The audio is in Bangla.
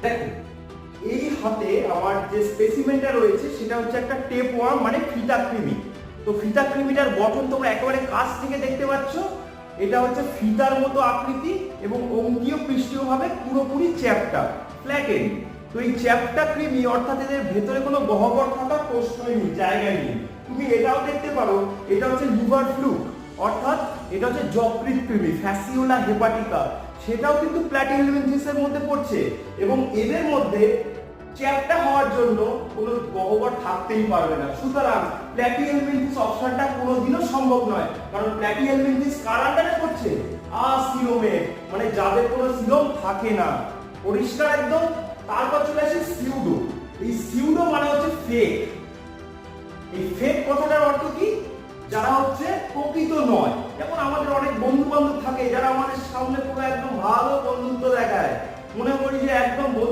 দেখো, এই হাতে আমার যে স্পেসিমেনটা রয়েছে সেটা হচ্ছে একটা টেপ ওয়ার্ম মানে ফিতা কৃমি। তো ফিতা কৃমিটার গঠন তোমরা একেবারে কাছ থেকে দেখতে পাচ্ছ। এটা হচ্ছে ফিতার মতো আকৃতি এবং অঙ্কীয় পৃষ্ঠীয়ভাবে পুরোপুরি চ্যাপ্টা, ফ্ল্যাটেন। তো এই চ্যাপ্টা কৃমি অর্থাৎ এদের ভেতরে কোনো গহ্বর থাকার প্রশ্নই নেই, জায়গায় নেই। তুমি এটাও দেখতে পারো, এটা হচ্ছে লিভার ফ্লুক, অর্থাৎ এটা হচ্ছে যকৃৎ কৃমি, ফ্যাসিওলা হেপাটিকা, সেটাও কিন্তু প্ল্যাটিহেলমিনথিসের মধ্যে পড়ছে। এবং এদের মধ্যে চ্যাপ্টা হওয়ার জন্য কোনো গহ্বর থাকতেই পারবে না। সুতরাং প্ল্যাটিহেলমিনথিস অপশনটা কোনোদিনও সম্ভব নয়, কারণ প্ল্যাটিহেলমিনথিস কার আন্ডারে পড়ছে? আসিলোমেট, মানে যাদের কোনো সিলোম থাকে না। পরিষ্কার একদম। তারপর চলে আসে সিউডো। এই সিউডো মানে হচ্ছে ফেক। এই ফেক কথাটার অর্থ কি? যারা হচ্ছে প্রকৃত নয়। যেমন আমাদের অনেক বন্ধু বান্ধব থাকে যারা আমাদের সামনে পুরো একদম ভালো বন্ধুত্ব দেখায়, মনে করি যে একদম